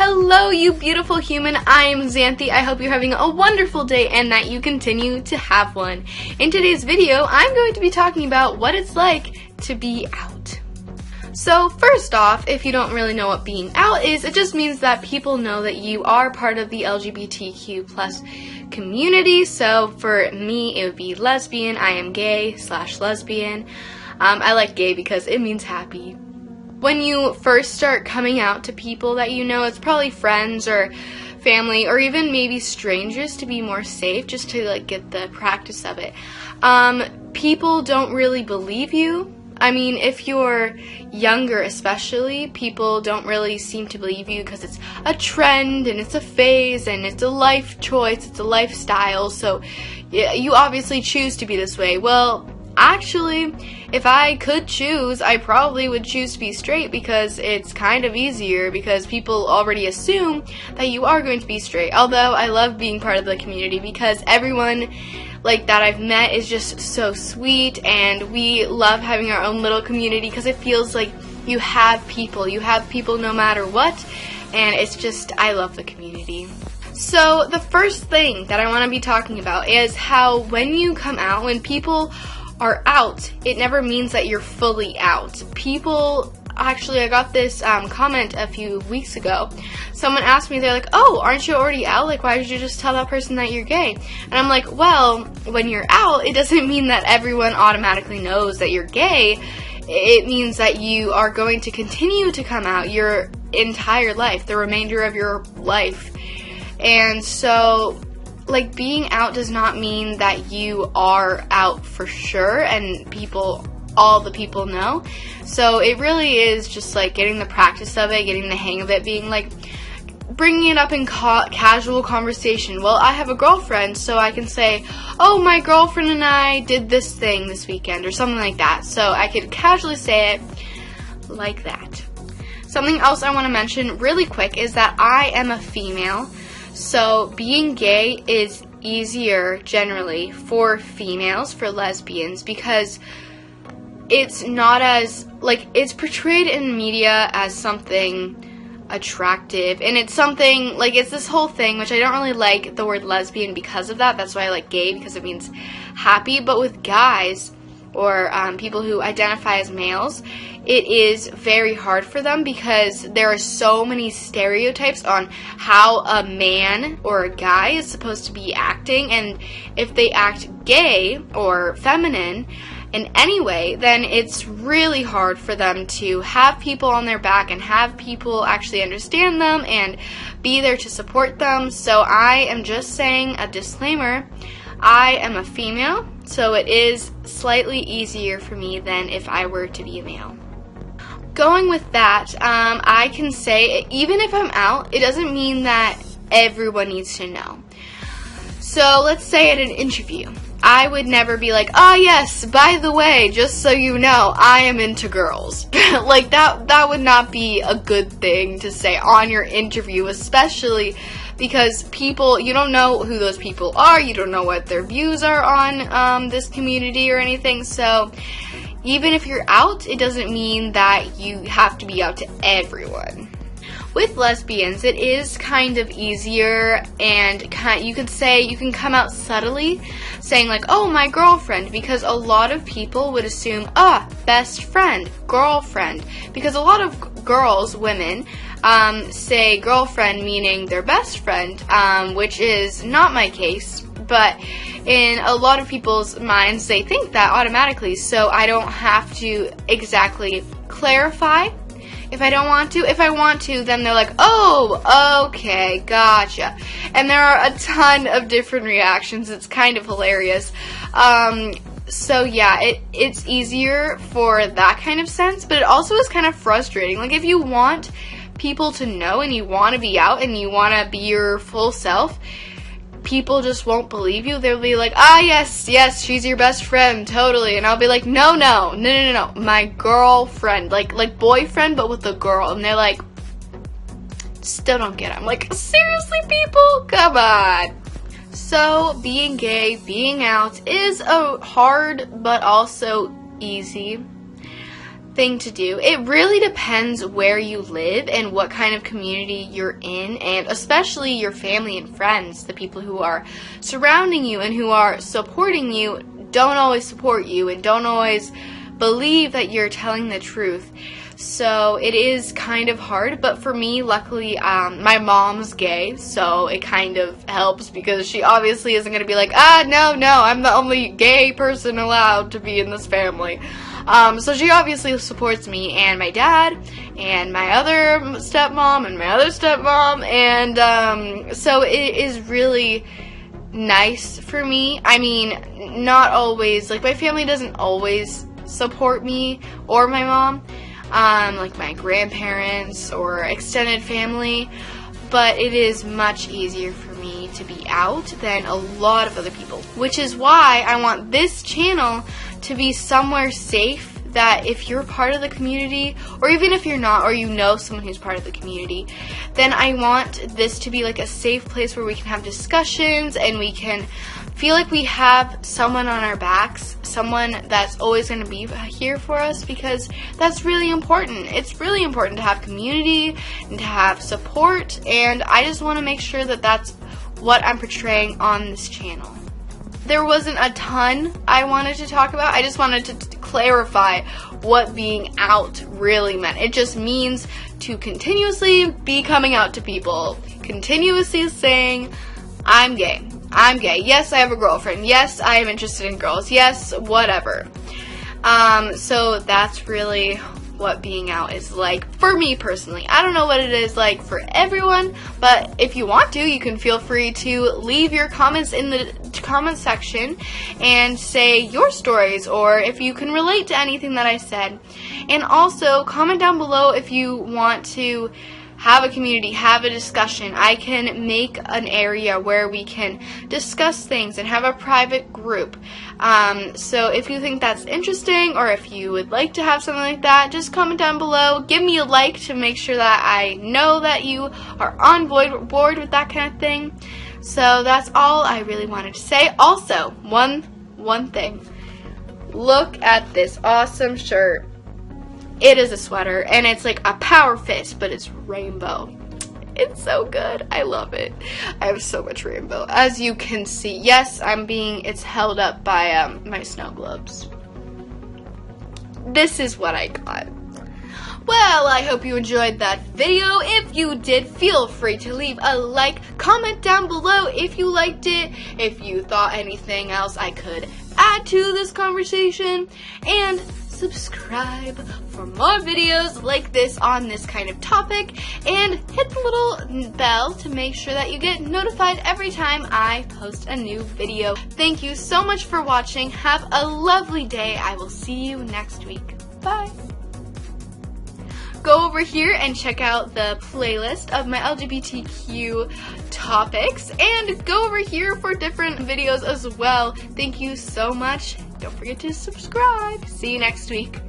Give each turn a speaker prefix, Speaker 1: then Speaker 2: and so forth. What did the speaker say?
Speaker 1: Hello, you beautiful human. I am Xanthe. I hope you're having a wonderful day and that you continue to have one. In today's video, I'm going to be talking about what it's like to be out. So first off, if you don't really know what being out is, it just means that people know that you are part of the LGBTQ plus community. So for me, it would be lesbian. I am gay/lesbian. I like gay because it means happy. When you first start coming out to people that you know, it's probably friends or family or even maybe strangers to be more safe, just to like get the practice of it. People don't really believe you. I mean, if you're younger especially, people don't really seem to believe you because it's a trend and it's a phase and it's a life choice, it's a lifestyle, so you obviously choose to be this way. Well, actually, if I could choose, I probably would choose to be straight because it's kind of easier because people already assume that you are going to be straight. Although I love being part of the community because everyone like that I've met is just so sweet, and we love having our own little community because it feels like you have people no matter what, and it's just, I love the community. So the first thing that I want to be talking about is how when you come out, when people are out, it never means that you're fully out. People, actually, I got this comment a few weeks ago. Someone asked me, they're like, oh, aren't you already out? Like, why did you just tell that person that you're gay? And I'm like, well, when you're out, it doesn't mean that everyone automatically knows that you're gay. It means that you are going to continue to come out your entire life, the remainder of your life. And so, like, being out does not mean that you are out for sure and all the people know. So it really is just like getting the practice of it, getting the hang of it, being like, bringing it up in casual conversation. Well, I have a girlfriend, so I can say, oh, my girlfriend and I did this thing this weekend, or something like that. So I could casually say it like that. Something else I want to mention really quick is that I am a female. So being gay is easier generally for females, for lesbians, because it's not as, like, it's portrayed in media as something attractive, and it's something, like, it's this whole thing, which I don't really like the word lesbian because of that. That's why I like gay, because it means happy. But with guys, or people who identify as males, it is very hard for them because there are so many stereotypes on how a man or a guy is supposed to be acting, and if they act gay or feminine in any way, then it's really hard for them to have people on their back and have people actually understand them and be there to support them. So I am just saying a disclaimer, I am a female, so it is slightly easier for me than if I were to be a male. Going with that, I can say, even if I'm out, it doesn't mean that everyone needs to know. So let's say at an interview, I would never be like, oh yes, by the way, just so you know, I am into girls. Like, that would not be a good thing to say on your interview, especially because people, you don't know who those people are, you don't know what their views are on this community or anything. So even if you're out, it doesn't mean that you have to be out to everyone. With lesbians, it is kind of easier, and you could say, you can come out subtly, saying like, oh, my girlfriend, because a lot of people would assume, best friend, girlfriend, because a lot of girls, women, say girlfriend meaning their best friend, which is not my case, but in a lot of people's minds, they think that automatically, so I don't have to exactly clarify if I don't want to. If I want to, then they're like, oh, okay, gotcha. And there are a ton of different reactions. It's kind of hilarious. So yeah, it's easier for that kind of sense, but it also is kind of frustrating. Like, if you want people to know and you want to be out and you want to be your full self, people just won't believe you. They'll be like, yes, she's your best friend, totally. And I'll be like, no, my girlfriend, like boyfriend, but with a girl. And they're like, still don't get it. I'm like, seriously, people? Come on. So being gay, being out is a hard but also easy. thing to do. It really depends where you live and what kind of community you're in, and especially your family and friends. The people who are surrounding you and who are supporting you don't always support you and don't always believe that you're telling the truth. So it is kind of hard, but for me, luckily, my mom's gay, so it kind of helps because she obviously isn't going to be like, no, I'm the only gay person allowed to be in this family. So she obviously supports me and my dad and my other stepmom and my other stepmom, and so it is really nice for me. I mean, not always, like my family doesn't always support me or my mom, like my grandparents or extended family, but it is much easier for me to be out than a lot of other people, which is why I want this channel to be somewhere safe, that if you're part of the community, or even if you're not, or you know someone who's part of the community, then I want this to be like a safe place where we can have discussions and we can feel like we have someone on our backs, someone that's always going to be here for us, because that's really important. It's really important to have community and to have support, and I just want to make sure that that's what I'm portraying on this channel. There wasn't a ton I wanted to talk about. I just wanted to clarify what being out really meant. It just means to continuously be coming out to people, continuously saying, I'm gay. I'm gay. Yes, I have a girlfriend. Yes, I am interested in girls. Yes, whatever. So that's really what being out is like for me personally. I don't know what it is like for everyone, but if you want to, you can feel free to leave your comments in the comment section and say your stories, or if you can relate to anything that I said. And also comment down below if you want to have a community, have a discussion. I can make an area where we can discuss things and have a private group. So if you think that's interesting, or if you would like to have something like that, just comment down below. Give me a like to make sure that I know that you are on board with that kind of thing. So that's all I really wanted to say. Also, one thing. Look at this awesome shirt. It is a sweater, and it's like a power fit, but it's rainbow. It's so good. I love it. I have so much rainbow. As you can see, yes, it's held up by my snow globes. This is what I got. Well, I hope you enjoyed that video. If you did, feel free to leave a like, comment down below if you liked it, if you thought anything else I could add to this conversation, and subscribe for more videos like this on this kind of topic, and hit the little bell to make sure that you get notified every time I post a new video. Thank you so much for watching. Have a lovely day. I will see you next week. Bye. Go over here and check out the playlist of my LGBTQ topics, and go over here for different videos as well. Thank you so much. Don't forget to subscribe. See you next week.